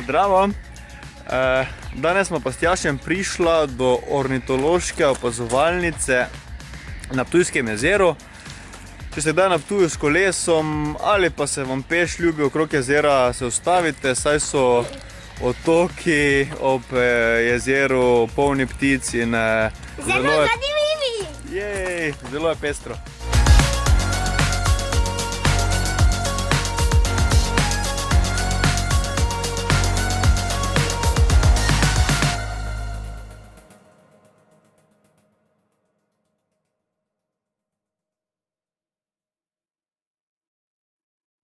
Zdravo! Danes smo pa s Tjašem prišla do ornitološke opazovalnice na Ptujskem jezeru. Če ste kdaj na Ptuju s kolesom ali pa se vam peš ljubi okrog jezera, se ustavite, saj so otoki ob jezeru polni ptic in zelo zanimivi! Jej, zelo je pestro.